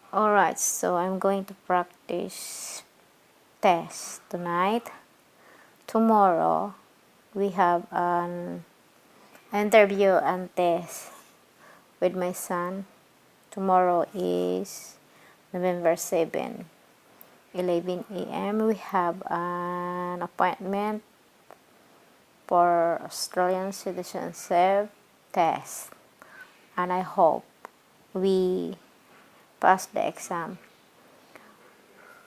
Alright, so I'm going to practice test tonight. Tomorrow we have an interview and test with my son. Tomorrow is November 7, 11 a.m. We have an appointment for Australian citizenship test, and I hope we pass the exam.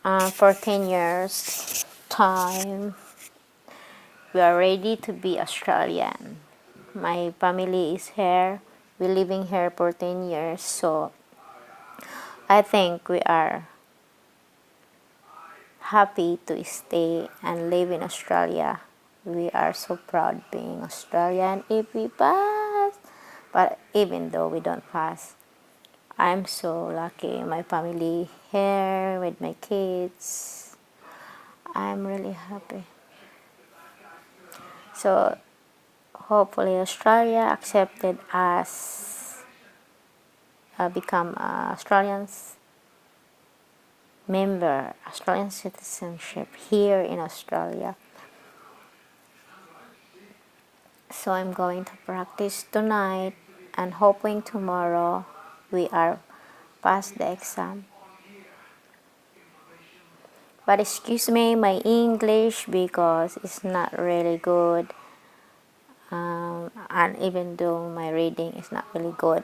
For 10 years time, we are ready to be Australian. My family is here. We're living here for 10 years, so I think we are happy to stay and live in Australia. We are so proud being Australian if we pass. But even though we don't pass, I'm so lucky. My family here with my kids. I'm really happy. So hopefully Australia accepted us become Australians member, Australian citizenship here in Australia. So I'm going to practice tonight and hoping tomorrow we are past the exam. But excuse me my English because it's not really good, and even though my reading is not really good.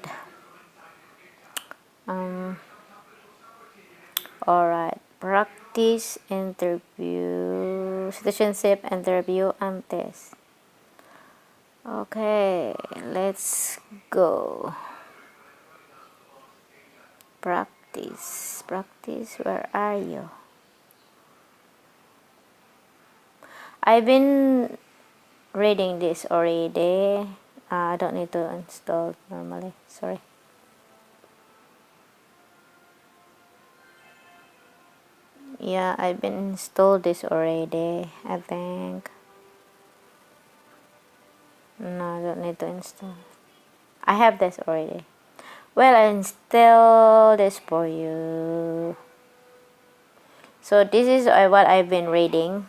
Alright, practice interview, citizenship interview and test. Okay, let's go. Practice, where are you? I've been reading this already. I don't need to install normally, sorry. Yeah, I've been installed this already, I think. No, I don't need to install. I have this already. Well, I install this for you. So this is what I've been reading.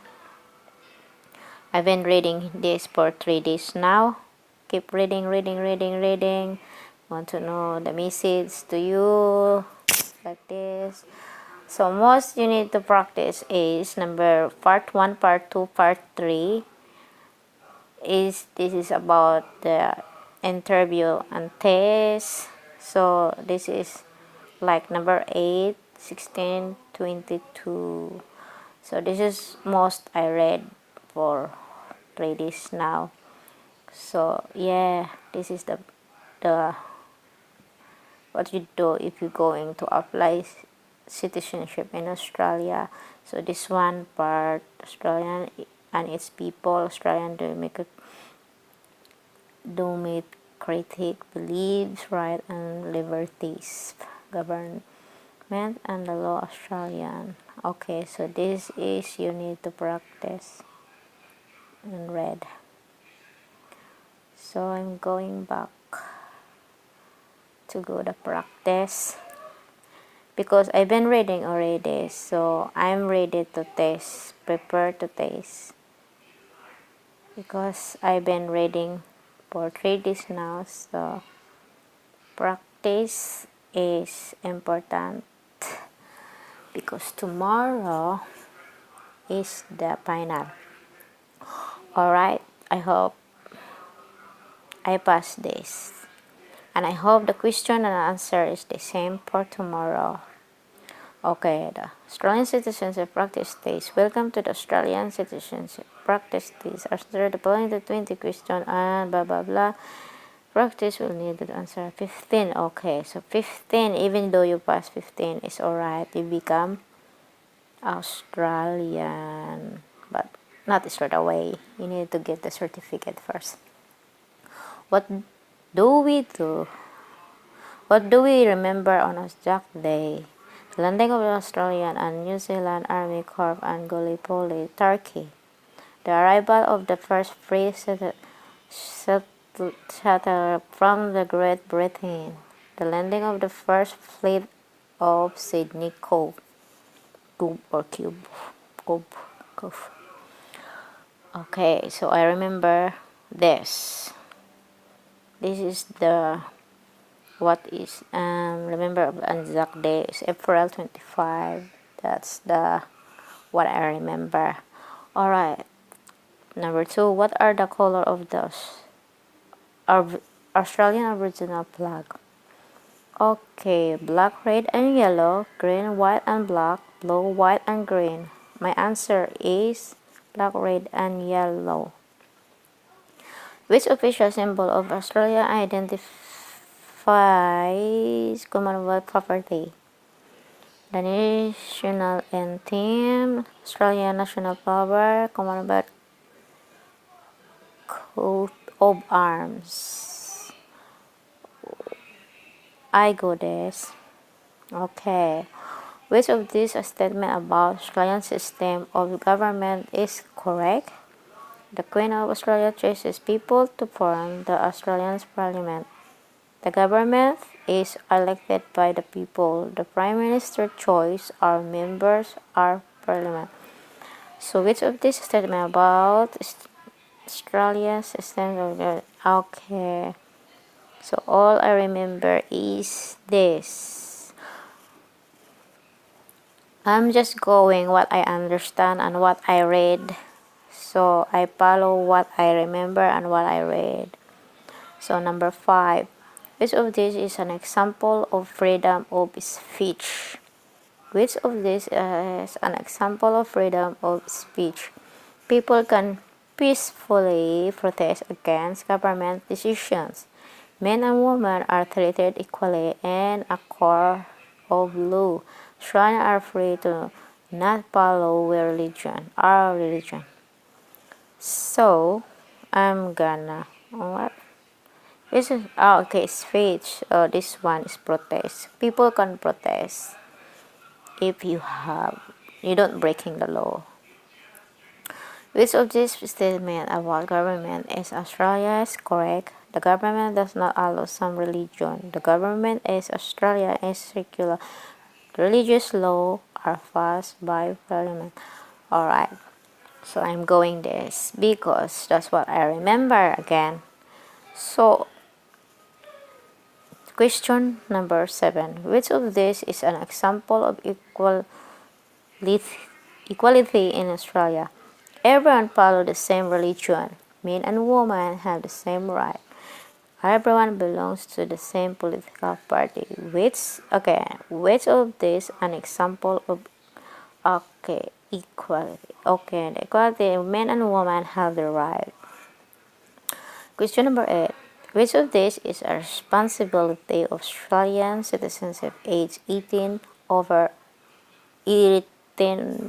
I've been reading this for 3 days now. Keep reading. Want to know the message to you, like this. So most you need to practice is number part 1, part 2, part 3. This is about the interview and test. So this is like number 8, 16, 22. So this is most I read for 3 days now. So yeah, this is the what you do if you're going to apply citizenship in Australia. So this one part Australian and its people, Australian democratic beliefs, right and liberties, government and the law Australian. Okay, so this is you need to practice and read. So I'm going back to go to practice because I've been reading already, so I'm ready to test, prepare to test, because I've been reading for 3 days now. So practice is important because tomorrow is the final. Alright, I hope I pass this, and I hope the question and answer is the same for tomorrow. Okay, the Australian citizenship practice test. Welcome to the Australian citizenship practice test. Answer the following 20 question and blah blah blah. Practice will need to answer 15. Okay, so 15, even though you pass 15, is alright. You become Australian, but not straight away. You need to get the certificate first. What do we do? What do we remember on Jack Day? The landing of the Australian and New Zealand Army Corps on Gallipoli, Turkey. The arrival of the first free settler from the Great Britain. The landing of the first fleet of Sydney Cove. Cube or cube. Cove. Cove. Okay, so I remember this. This is the what is remember an exact day is April 25. That's the what I remember. All right. Number 2, what are the color of the Australian Aboriginal flag? Okay, black, red, and yellow, green, white, and black, blue, white, and green. My answer is black, red, and yellow. Which official symbol of Australia identifies Commonwealth property? The national anthem, Australian national flower, Commonwealth coat of arms. I go this. Okay. Which of these statements about Australian system of government is correct? The Queen of Australia chooses people to form the Australian Parliament. The government is elected by the people. The Prime Minister choice our members of Parliament. So which of these statements about Australian system of government? Okay. So all I remember is this. I'm just going what I understand and what I read. So I follow what I remember and what I read. So number 5. Which of these is an example of freedom of speech? Which of these is an example of freedom of speech? People can peacefully protest against government decisions. Men and women are treated equally in a court of law. Australians are free to not follow our religion. So, I'm gonna, what? This is, okay, speech. This one is protest. People can protest if you don't breaking the law. Which of these statements about government is Australia is correct? The government does not allow some religion. The government is Australia is secular. Religious law are passed by parliament. Alright. So I'm going this because that's what I remember again. So question number 7. Which of these is an example of equality in Australia? Everyone follows the same religion. Men and women have the same right. Everyone belongs to the same political party. Which of these an example of equality? Okay, the equality men and women have the right. Question number 8. Which of these is a responsibility of Australian citizens of age 18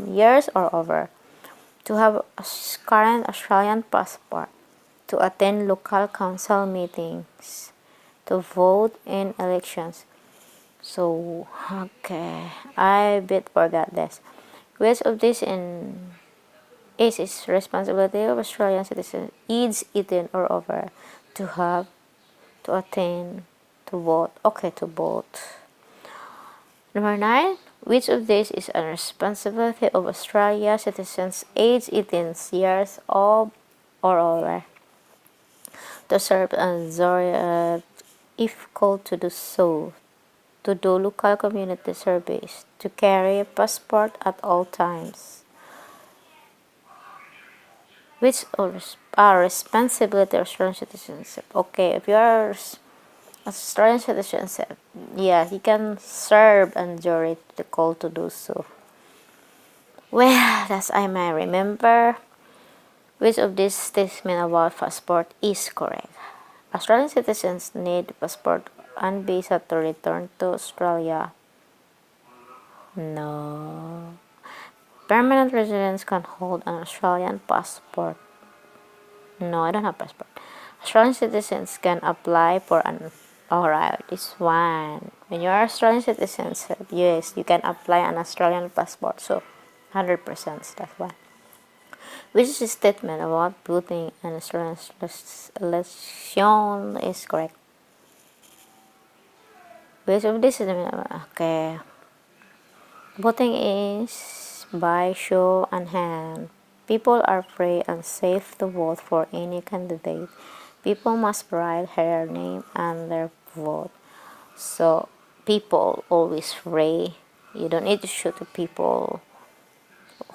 years or over? To have a current Australian passport, to attend local council meetings, to vote in elections. So, okay, I forgot this. Which of these is responsibility of Australian citizens age 18 or over to have, to attend, to vote? Okay, to vote. Number 9. Which of these is a responsibility of Australia citizens aged 18 years old or older? To serve as jury if called to do so, to do local community service, to carry a passport at all times. Which are responsibility of Australian citizenship? Okay, if you are Australian citizenship, yeah, he can serve and jury the call to do so. Well, that's I may remember. Which of these statements about passport is correct? Australian citizens need passport and visa to return to Australia. No. Permanent residents can hold an Australian passport. No, I don't have passport. Australian citizens can apply for an. Alright, this one. When you are Australian citizens, yes, you can apply an Australian passport. So, 100% that's one. Which is a statement about voting and Australian election is correct? Which of this is okay? Voting is by show and hand. People are free and safe to vote for any candidate. People must write their name and their vote. So people always free. You don't need to show to people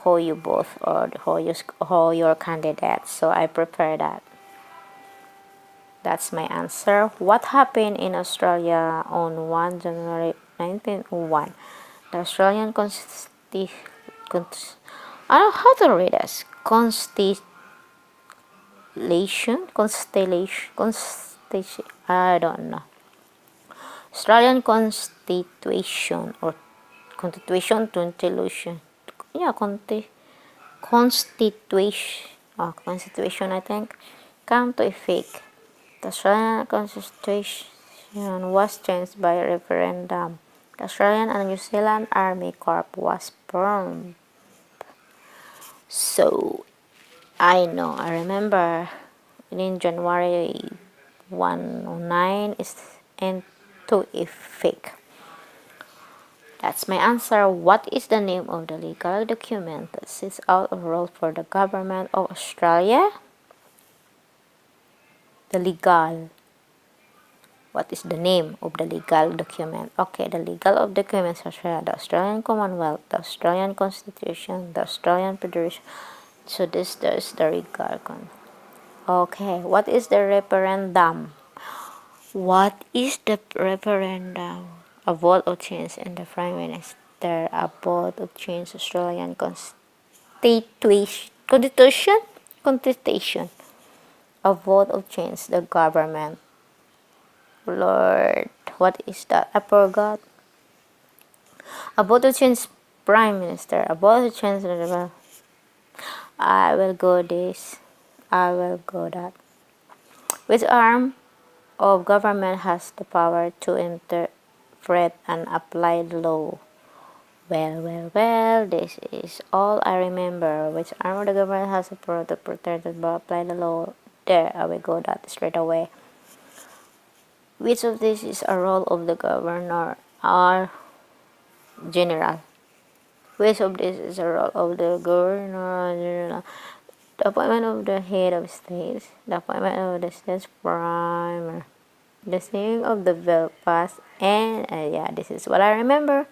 who you vote or who your candidate. So I prefer that. That's my answer. What happened in Australia on 1 January 1901? The Australian I don't know how to read this. Constellation. I don't know. Australian Constitution or Constitution. Yeah, Constitution. Oh, Constitution, I think. Come to effect. The Australian Constitution was changed by referendum. The Australian and New Zealand Army Corps was formed. So, I remember in January 109 is into effect. That's my answer. What is the name of the legal document that sets out a rule for the government of Australia? The legal. What is the name of the legal document? Okay, the legal of documents of Australia, the Australian Commonwealth, the Australian Constitution, the Australian Federation. So this is the legal one. Okay, what is the referendum? What is the referendum? A vote of change in the Prime Minister, a vote of change Australian Constitution, a vote of change the government. Lord, what is that? I forgot. A vote to change Prime Minister. A vote to change the. I will go this. I will go that. Which arm of government has the power to interpret and apply the law? Well, this is all I remember. Which arm of the government has the power to protect and apply the law? There, I will go that straight away. Which of these is a role of the governor or general? Which of these is a role of the governor or general? The appointment of the head of states, the appointment of the state's prime, the singing of the bell pass, and yeah, this is what I remember.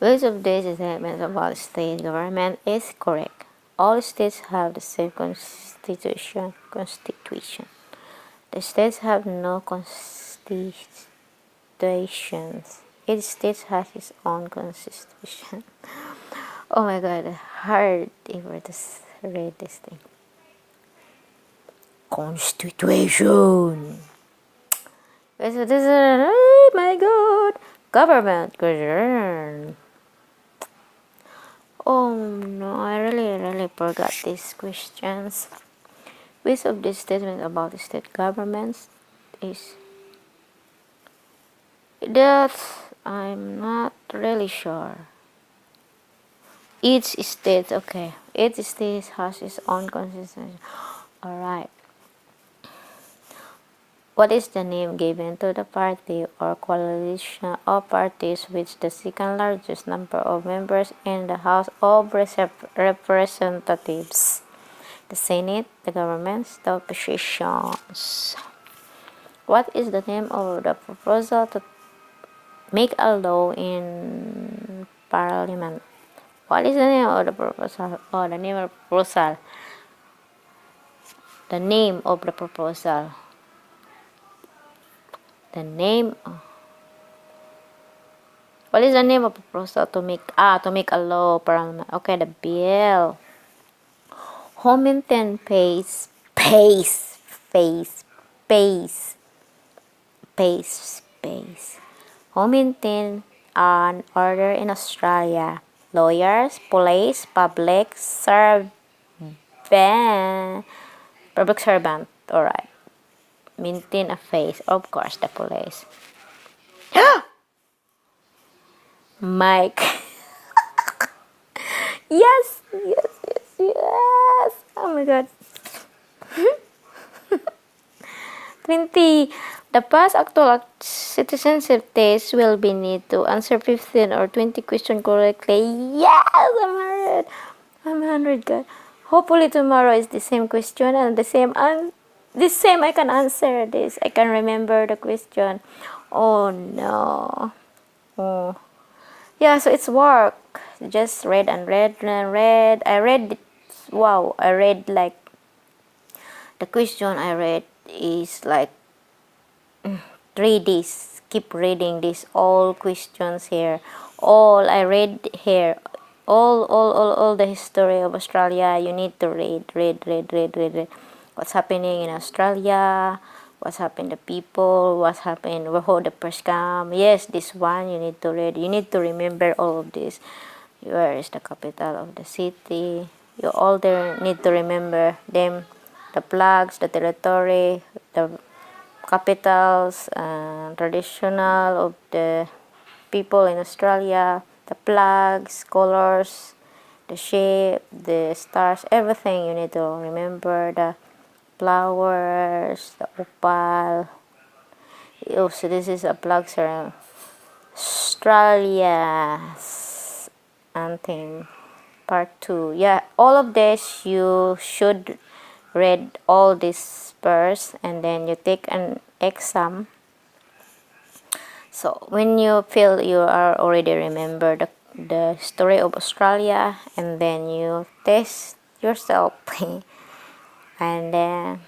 Which of these statements about state government is correct? All states have the same constitution. The states have no constitutions. Each state has its own constitution. Oh my god, hard ever to read this thing. Constitution. Oh my god. Government. Oh no, I really forgot these questions. Which of these statements about the state governments is that I'm not really sure. Each state, okay. Each state has its own constitution. Alright. What is the name given to the party or coalition of parties with the second largest number of members in the House of Representatives? The Senate, the governments, the oppositions. What is the name of the proposal to make a law in Parliament? What is the name of the proposal? Oh, the name of the proposal. The name of the proposal. The name. What is the name of the proposal to make a law Parliament? Okay, the bill. Homington pace. Homington an order in Australia. Lawyers, police, public servant. Alright. Maintain a face. Of course, the police. Mike. Yes. Oh my god. 20. The past actual citizenship test will be need to answer 15 or 20 questions correctly. Yes, I'm 100 good. Hopefully tomorrow is the same question and the same I can answer this. I can remember the question. Oh no. Oh. Yeah, so it's work. Just read and read and read. Wow, I read like the question I read is like 3 days. Keep reading this all questions here. All I read here. All the history of Australia. You need to read. What's happening in Australia? What's happened to people? What's happened? How the first come? Yes, this one you need to read. You need to remember all of this. Where is the capital of the city? You all there need to remember them. The flags, the territory, the capitals and traditional of the people in Australia, the flags, colors, the shape, the stars, everything you need to remember, the flowers, the opal. Oh, so this is a flag around Australia's anthem part 2. Yeah, all of this you should read all this first and then you take an exam. So when you feel you are already remember the story of Australia and then you test yourself and then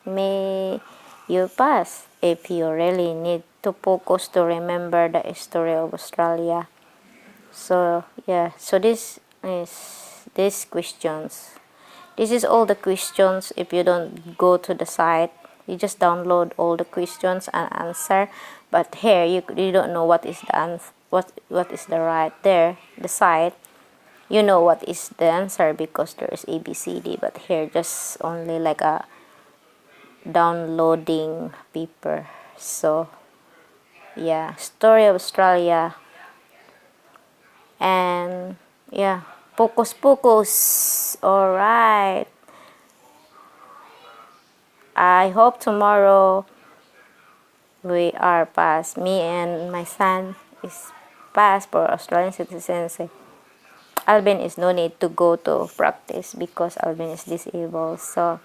may you pass if you really need to focus to remember the story of Australia. So yeah, so this is these questions. This is all the questions. If you don't go to the site, you just download all the questions and answer. But here you don't know what is the answer, what is the right there, the site. You know what is the answer because there is ABCD. But here just only like a downloading paper. So yeah, story of Australia and yeah, focus. All right. I hope tomorrow we are passed. Me and my son is passed for Australian citizenship. Alvin is no need to go to practice because Alvin is disabled. So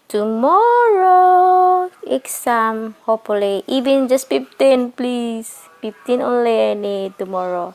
tomorrow exam, hopefully even just 15, please. 15 only I need tomorrow.